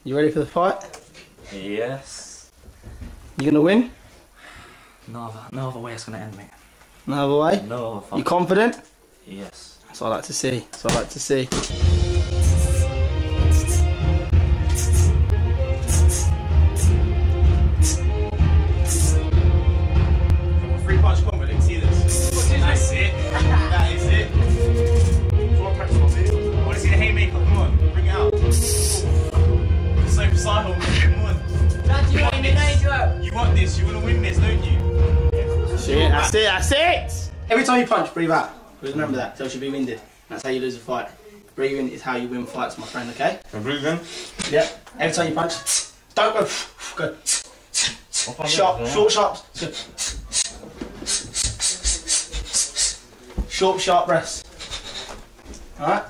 You ready for the fight? Yes. You gonna win? No other way it's gonna end, mate. No other way? No other. You confident? Yes. That's what I like to see. That's what I like to see. Three-punch combo, let's see this. That's it. That is it. Full practice, I want to see the haymaker, come on, bring it out. So Sahil, come on. You want this, you want to win this, don't you? Shit, that's it, that's it! Every time you punch, breathe out. Remember that, so you should be winded. That's how you lose a fight. Breathing is how you win fights, my friend, okay? And breathe in. Yep. Every time you punch, don't go. Go. Sharp, short, sharp. Short, sharp breaths. Alright?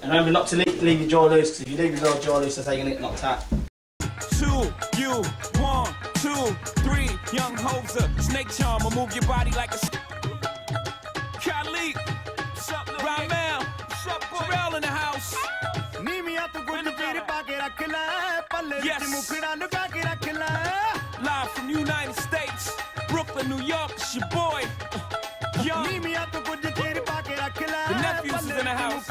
And remember not to leave your jaw loose, because if you leave your jaw loose, that's how you're going to get knocked out. 2, you, 1, 2, 3, young hoser, snake charmer, move your body like a Khalid, Rudman, Sahil in the house. Yes. Live from United States, Brooklyn, New York, it's your boy. Young. The nephews is in the house.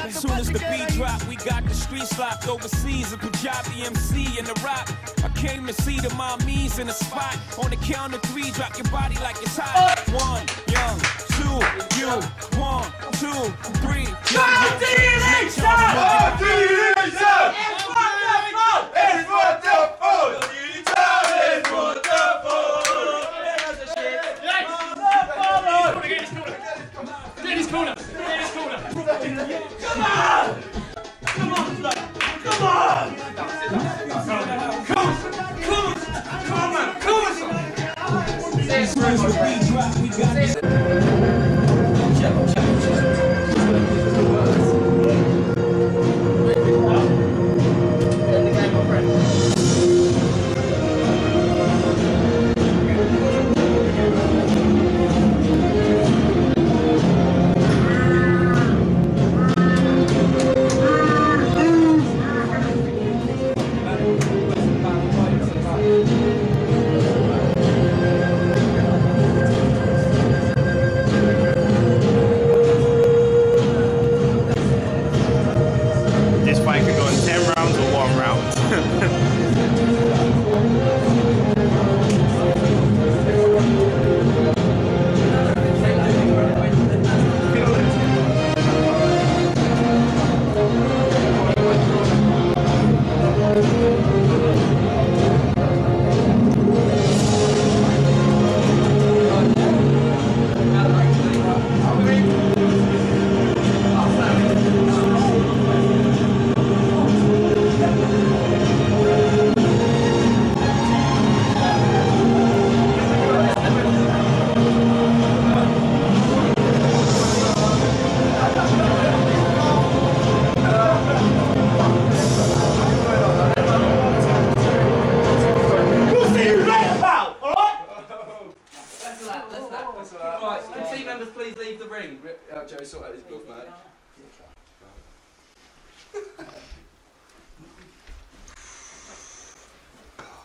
As soon as the beat drop, we got the streets locked overseas. A Punjabi MC in the rock. I came to see the mommies in the spot. On the count of 3, drop your body like it's hot. 1, young, 2, you, 1, 2, 3.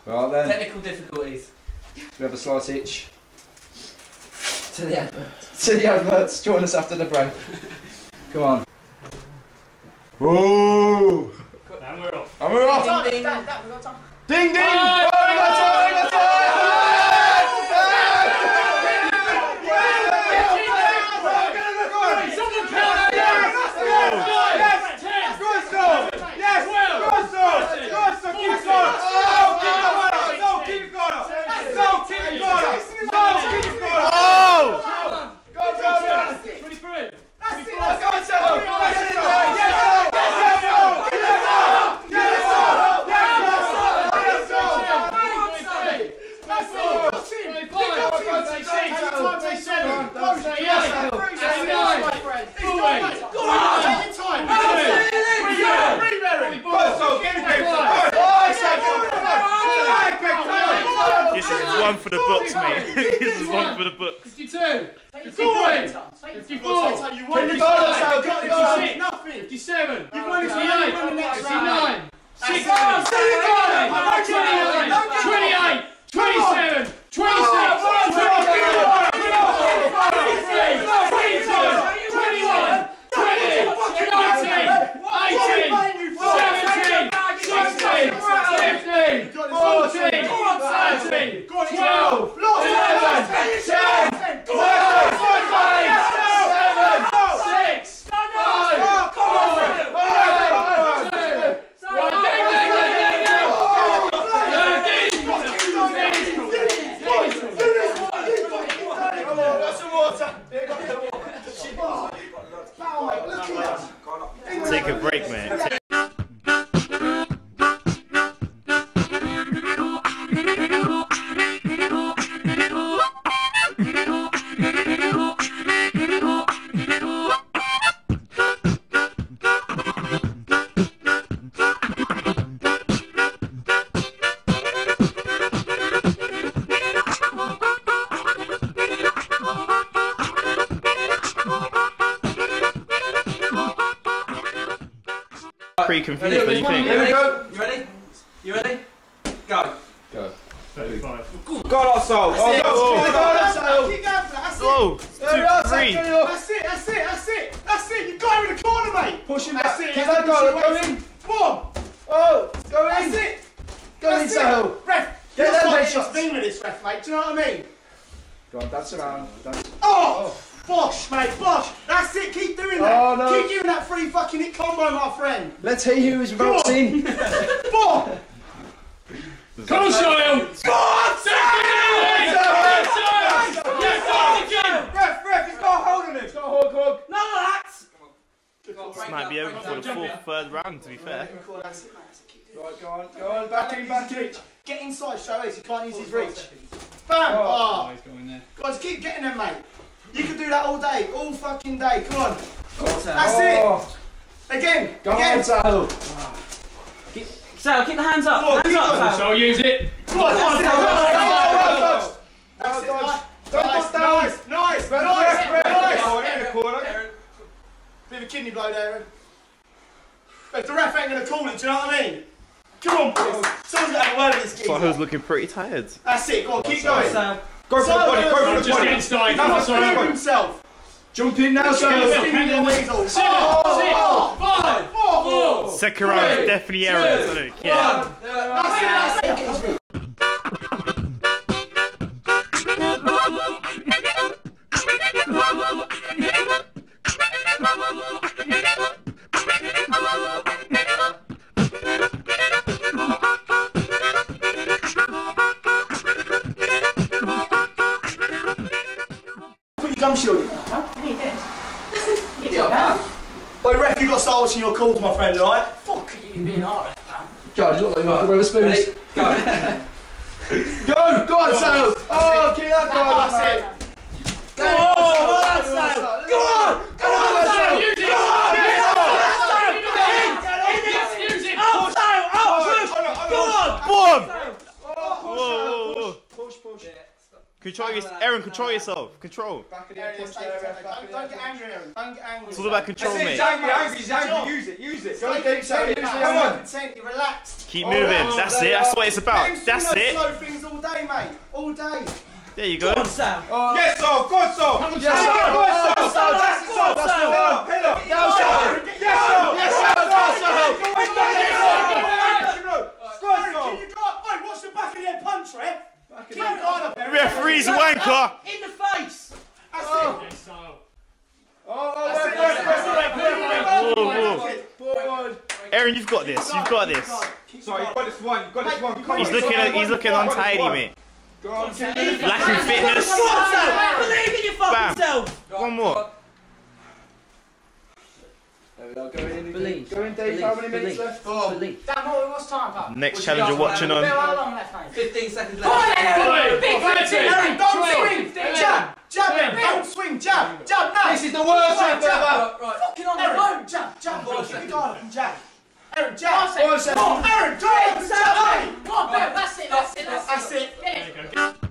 Right then. Technical difficulties. We have a slight itch. To the adverts. To the adverts. Join us after the break. Come on. Whoa! And we're off. And we're off. Ding, ding. Ding ding! Oh, we got time! We got time! Someone count it! Yes! This is one for the books, mate. This is one for the books. 52. 53. 54. You won the nothing. 57. You won 59. 60. 28. 27. 26. Take a break, man. Pretty confused, what do you think? Here we go. You ready? You ready? Go. Go. Go on, Sahil. Keep going for that. That's Go. 2, 3. That's it. You got him in the corner, mate. Push him back. That's it. Keep that going. Go in. One. Oh, go in. That's it. Go in, Sahil. Ref, Get you're them not big getting shots. spin with this, ref, mate. Do you know what I mean? Go on, dance around. Dance. Oh! Bosh, mate, bosh. That's it. Keep doing that. Oh, no. Keep doing that free fucking hit combo, my friend. Let's hear who is about in. Bosh. Come on, Sahil! Go on, Ref, he's got a hold on him. He's got a hug. No, lads. This might be over for the 4th, 3rd round, to be fair. That's it, mate. That's it. Keep doing it. Right, go on. Back in. Get inside, straight away, so you can't use his reach. Bam! Oh. He's going there. Guys, keep getting them, mate. You can do that all day, all fucking day. Come on. Go on, That's it. Again. Go on, Sahil. Sahil, keep the hands up. Come on, Hands up, Sahil. So use it. Come on, That's it. That's it. Nice. Nice. Oh, in the corner. Bit of a kidney blow there, Aaron. But if the ref ain't going to call it, do you know what I mean? Come on, boys. Someone's got to have a word with this geezer. Sahil's looking pretty tired. That's it. Go on, keep going. Sahil. Go for the body. Go for the Just body. get inside. Come Come on, on, prove Sahil. himself. Jump in now, Spin Sahil. your weasel. 7, 6, 5, 4. Second round is definitely Eren, isn't it? Yeah. That's it. Put your gum shield in. Oi, ref, you got to start watching your calls, my friend, alright? Fuck you being hard, pal. God, you look like you want to wear spoons. Go on, Sahil. Oh, keep that going. That's it. Go on, Sahil. Go on, Sahil. Use it. Use it. Boom! Whoa. Push. Control yourself. Eren, control yourself. Control. Back of the head, punch there, ref. Back of the Don't head. get angry, Aaron. Don't get angry. It's all about control, He's mate. angry. Use it. Go deep, Sahil. Come on. You're relaxed. Keep moving. That's it. That's what it's about. That's it. Slow things all day, mate. All day. There you go. Yes, Sahil. Good, Sahil. Yes, Sahil. That's it, Sahil. That's it. Head up. Now, Sahil. Yes, Sahil. Yes, Sahil. Wait, watch the back of the head punch, ref. Keep your guard up, Aaron. Referee's a wanker. In the face. That's it. Whoa. Eren, you've got this. You've got this. Sorry, you've got this one. You've got this one. He's looking untidy, mate. Go on, Lacking fitness. Believe in your fucking Bam. self. One more. There we go. Go in, Believe. Go in, Dave. How many minutes left? Believe. Damn, what's time, pal? Next challenger watching on. How long left, mate? 15 seconds Come on, left. Aaron. Big 30. Aaron, don't swing. 20. Jab. Don't swing. Jab. No. This is the worst Jab. ever. Fucking on the phone. Jab. Keep your guard up and jab. Aaron, jab. 5 seconds. Come on, Aaron, drive and jab. Come on, Bill, that's it. That's it. Get it.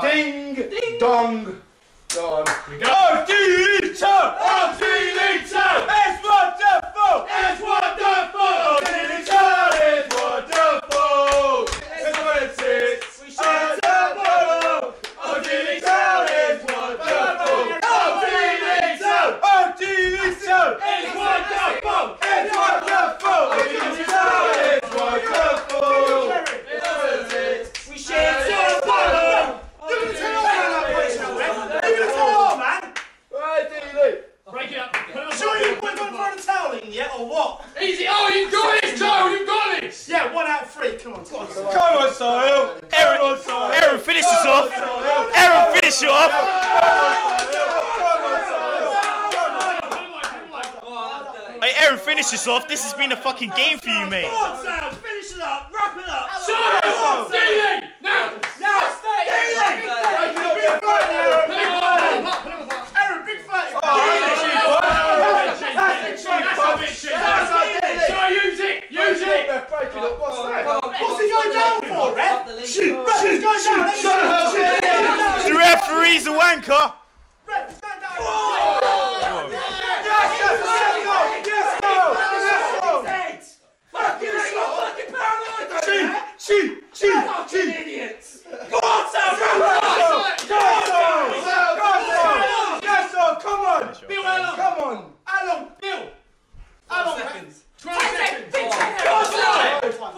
Ding, dong. Go on. We go. Oh, Deeley! Oh, Deeley! It's wonderful! It's wonderful! Oh, Deeley! It's wonderful! It's what it is! We share wonderful! Oh, Deeley! It's wonderful! Oh, Deeley! Oh, Deeley! It's wonderful! It's wonderful! Oh, Deeley! It's wonderful! It's what it is! We share wonderful! Break it up. Sure you're going to throw the towel in yet, or what? Easy. Oh, you've got this, Joe. You've got this. Yeah, 1 out of 3. Come on, Sahil. Come on, Sahil. Eren, finish this off. Eren, finish it off. Hey, Eren, finish this off. This has been a fucking game for you, mate. Come on, Sahil. Finish it up. Wrap it up. Sahil. Deeley. Now. Eren, big fight. Use it. What's he going down for, Ref? He's going down. The referee's a wanker. Ref, he's going down. Yes, go. Fucking paranoid. Fucking idiots. Go on, Sahil. Come on. Bill, how long? Come on. How long, Bill? How long? 20 seconds. Go on, Sahil. 4,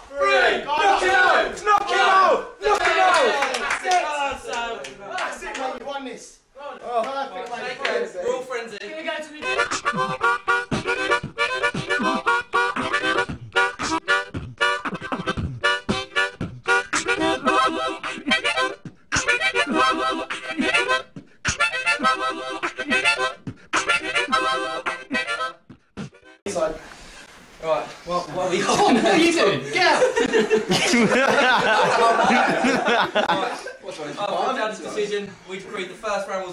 3. Knock it out. Knock it out. Knock it out. That's it, mate. You won this. We're all friends here. Can we go to the Right, well, what are we on? What are you doing? Get out! After Dad's decision, we agreed the first round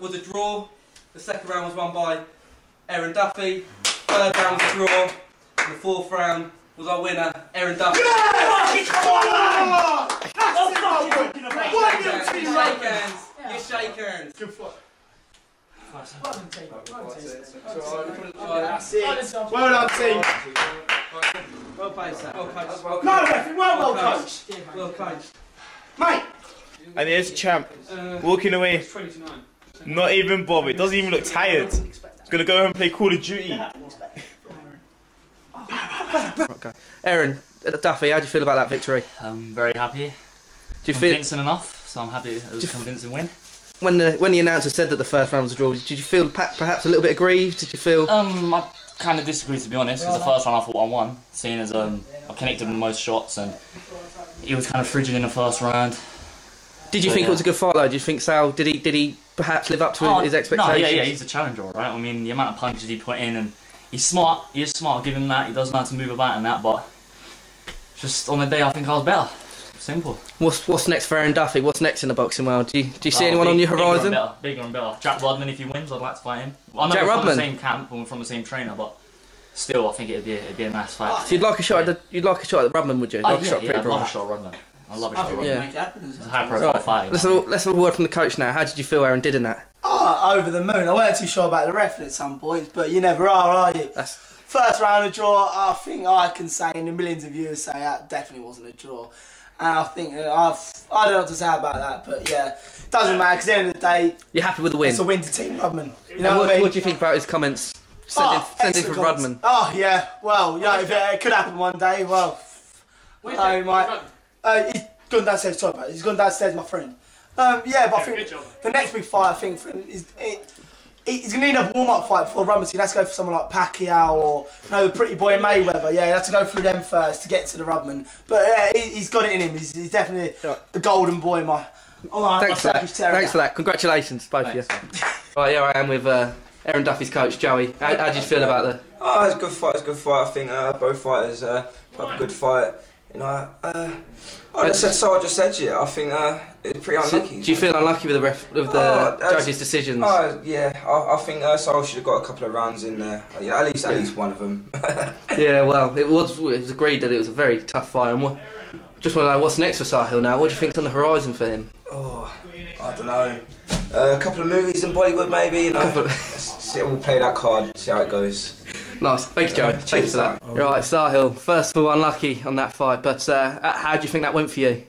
was a draw, the second round was won by Eren Duffy, third round was a draw, and the fourth round was our winner, Eren Duffy. Come on! Shake hands. You shake hands. Good fight. That's it. Well done, team. Well played, Sam. Well coached. No, Ref, well coached. Well coached. Mate. And there's champ walking away. Not even bothered. Doesn't even look tired. He's gonna go home and play Call of Duty. Eren Duffy, how do you feel about that victory? I'm very happy. Do you feel Convincing enough, so I'm happy it was a convincing win. when the announcer said that the first round was a draw? Did you feel perhaps a little bit aggrieved? Did you feel? I kind of disagree, to be honest, because the first round I thought I won, seeing as I connected with the most shots, and he was kind of frigid in the first round. Did you think it was a good fight though? Do you think Sahil did he perhaps live up to his expectations? No, yeah, he's a challenger, right? I mean, the amount of punches he put in, and he's smart. He is smart. Give him that. He does know how to move about and that, but just on the day, I think I was better. Simple. What's next for Eren Duffy? What's next in the boxing world? Do you see anyone on your horizon? Bigger and better. Jack Rudman, if he wins, I'd like to fight him. I know Jack we're from Rudman? the same camp and we're from the same trainer, but still, I think it'd be a nice fight. So you'd like a shot at Rudman, would you? Oh, yeah, I'd love a shot at Rudman. I love a shot at Rudman. Yeah. It's a high-profile fight. Let's have a word from the coach now. How did you feel Eren did in that? Oh, over the moon. I weren't too sure about the referee at some points, but you never are you? First round of draw, I think I can say, and the millions of viewers say that definitely wasn't a draw. And I think I don't know what to say about that, but yeah, it doesn't matter because at the end of the day, you're happy with the win. It's a win to Team Rudman. You know and what I mean? What do you think about his comments? Sending for Rudman. Oh yeah, well, yeah, if it could happen one day. Well, he's gone downstairs. Sorry about it. He's gone downstairs, my friend. Yeah, but I think the next big fight, I think, for him is he's going to need a warm-up fight before Rudman. So he has to go for someone like Pacquiao or the pretty boy Mayweather. Yeah, he has to go through them first to get to the Rudman. But he's got it in him. He's definitely the golden boy, Thanks for that. Congratulations, both of you. Right, here I am with Eren Duffy's coach, Joey. How did you feel about the? Oh, it's a good fight. It's a good fight. I think both fighters put up a good fight. You know, I just said to you. I think it's pretty unlucky. Do you feel unlucky with the judges' decisions? Oh yeah, I think Sahil should have got a couple of rounds in there. Yeah, at least one of them. Yeah, well, it was agreed that it was a very tough fight. And Just want to know what's next for Sahil now. What do you think's on the horizon for him? Oh, I don't know. A couple of movies in Bollywood, maybe. You know. We'll play that card. See how it goes. Nice. Thank you, Joe. Thanks for that. Right, Sahil. First of all, unlucky on that fight, but how do you think that went for you?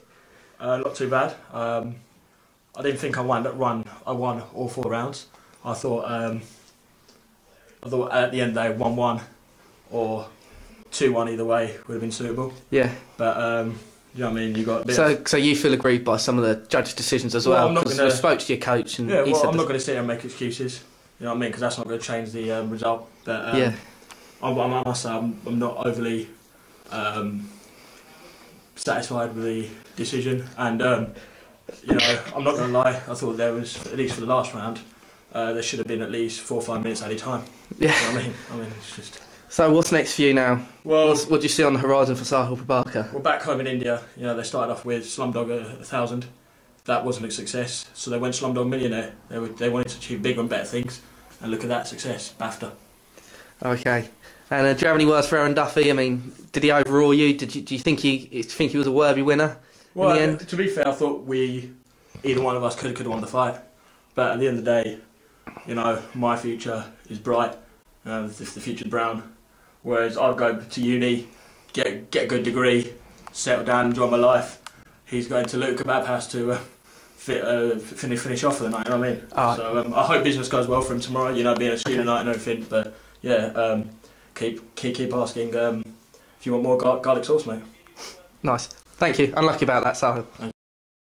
Not too bad. I didn't think I won all 4 rounds. I thought at the end they 1-1 or 2-1 either way would have been suitable. Yeah. But you know what I mean. You got a bit so you feel aggrieved by some of the judges' decisions as well? Because I spoke to your coach and he said I'm not going to sit here and make excuses. You know what I mean? Because that's not going to change the result. But yeah. I must say I'm not overly satisfied with the decision, and you know, I'm not going to lie. I thought there was, at least for the last round, there should have been at least 4 or 5 minutes added time. Yeah. You know what I mean, it's just. So what's next for you now? Well, what do you see on the horizon for Sahil Prabhaker? Well, back home in India, you know, they started off with Slumdog 1000. That wasn't a success, so they went Slumdog Millionaire. They wanted to achieve bigger and better things, and look at that success, BAFTA. Okay. And do you have any words for Eren Duffy? I mean, did he overrule you? Do you think he was a worthy winner in the end? To be fair, I thought either one of us could have won the fight. But at the end of the day, you know, my future is bright. The future's brown. Whereas I'll go to uni, get a good degree, settle down, enjoy my life. He's going to Luton Kebab House to finish off for the night. You know what I mean? So I hope business goes well for him tomorrow. You know, being a student night and everything. But yeah. Keep asking if you want more garlic sauce, mate. Nice. Thank you. Unlucky about that, Sahil.